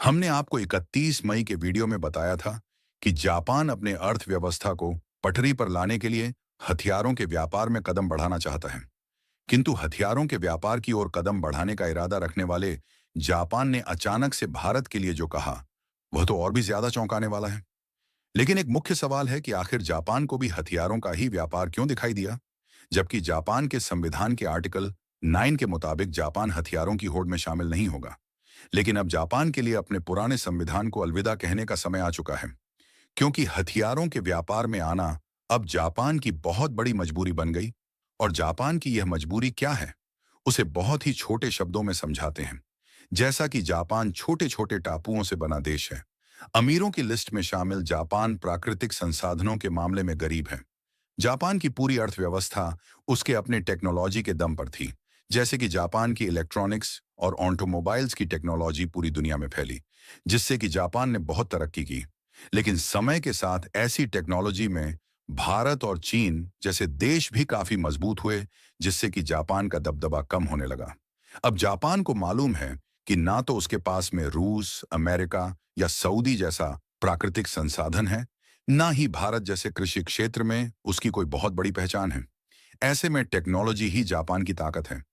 हमने आपको 31 मई के वीडियो में बताया था कि जापान अपने अर्थव्यवस्था को पटरी पर लाने के लिए हथियारों के व्यापार में कदम बढ़ाना चाहता है। किंतु हथियारों के व्यापार की ओर कदम बढ़ाने का इरादा रखने वाले जापान ने अचानक से भारत के लिए जो कहा, वह तो और भी ज्यादा चौंकाने वाला है। लेकिन एक मुख्य सवाल है कि आखिर जापान को भी हथियारों का ही व्यापार क्यों दिखाई दिया, जबकि जापान के संविधान के आर्टिकल 9 के मुताबिक जापान हथियारों की होड़ में शामिल नहीं होगा। लेकिन अब जापान के लिए अपने पुराने संविधान को अलविदा कहने का समय आ चुका है, क्योंकि हथियारों के व्यापार में आना अब जापान की बहुत बड़ी मजबूरी बन गई। और जापान की यह मजबूरी क्या है, उसे बहुत ही छोटे शब्दों में समझाते हैं। जैसा कि जापान छोटे छोटे टापुओं से बना देश है, अमीरों की लिस्ट में शामिल जापान प्राकृतिक संसाधनों के मामले में गरीब है। जापान की पूरी अर्थव्यवस्था उसके अपने टेक्नोलॉजी के दम पर थी। जैसे कि जापान की इलेक्ट्रॉनिक्स और ऑटोमोबाइल्स की टेक्नोलॉजी पूरी दुनिया में फैली, जिससे कि जापान ने बहुत तरक्की की। लेकिन समय के साथ ऐसी टेक्नोलॉजी में भारत और चीन जैसे देश भी काफी मजबूत हुए, जिससे कि जापान का दबदबा कम होने लगा। अब जापान को मालूम है कि ना तो उसके पास में रूस, अमेरिका या सऊदी जैसा प्राकृतिक संसाधन है, ना ही भारत जैसे कृषि क्षेत्र में उसकी कोई बहुत बड़ी पहचान है। ऐसे में टेक्नोलॉजी ही जापान की ताकत है।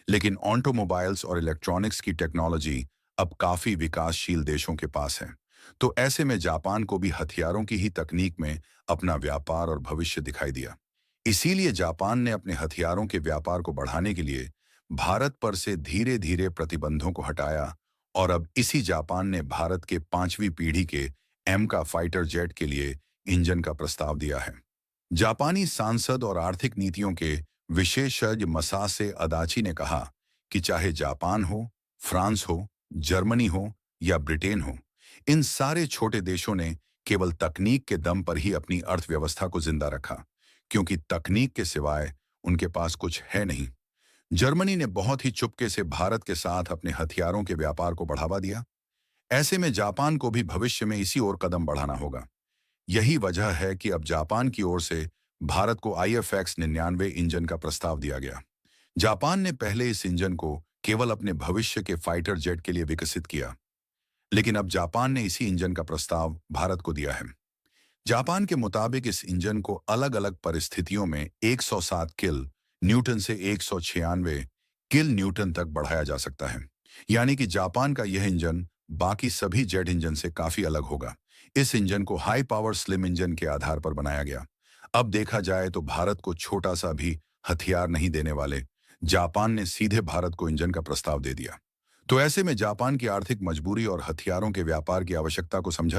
लेकिन ऑटोमोबाइल्स और इलेक्ट्रॉनिक्स की टेक्नोलॉजी अब काफी विकासशील देशों के पास है। तो ऐसे में जापान को भी हथियारों की ही तकनीक में अपना व्यापार और भविष्य दिखाई दिया। इसीलिए जापान ने अपने हथियारों के व्यापार को बढ़ाने के लिए भारत पर से धीरे धीरे प्रतिबंधों को हटाया। और अब इसी जापान ने भारत के 5वीं पीढ़ी के एम का फाइटर जेट के लिए इंजन का प्रस्ताव दिया है। जापानी सांसद और आर्थिक नीतियों के विशेषज्ञ मसासे अदाची ने कहा कि चाहे जापान हो, फ्रांस हो, जर्मनी हो या ब्रिटेन हो, इन सारे छोटे देशों ने केवल तकनीक के दम पर ही अपनी अर्थव्यवस्था को जिंदा रखा, क्योंकि तकनीक के सिवाय उनके पास कुछ है नहीं। जर्मनी ने बहुत ही चुपके से भारत के साथ अपने हथियारों के व्यापार को बढ़ावा दिया। ऐसे में जापान को भी भविष्य में इसी ओर कदम बढ़ाना होगा। यही वजह है कि अब जापान की ओर से भारत को IFX-99 इंजन का प्रस्ताव दिया गया। जापान ने पहले इस इंजन को केवल अपने भविष्य के फाइटर जेट के लिए विकसित किया, लेकिन अब जापान ने इसी इंजन का प्रस्ताव भारत को दिया है। जापान के मुताबिक इस इंजन को अलग अलग परिस्थितियों में 107 किल न्यूटन से 196 किल न्यूटन तक बढ़ाया जा सकता है। यानी कि जापान का यह इंजन बाकी सभी जेट इंजन से काफी अलग होगा। इस इंजन को हाई पावर स्लिम इंजन के आधार पर बनाया गया। अब देखा जाए तो भारत को छोटा सा भी हथियार नहीं देने वाले जापान ने सीधे भारत को इंजन का प्रस्ताव दे दिया। तो ऐसे में जापान की आर्थिक मजबूरी और हथियारों के व्यापार की आवश्यकता को समझा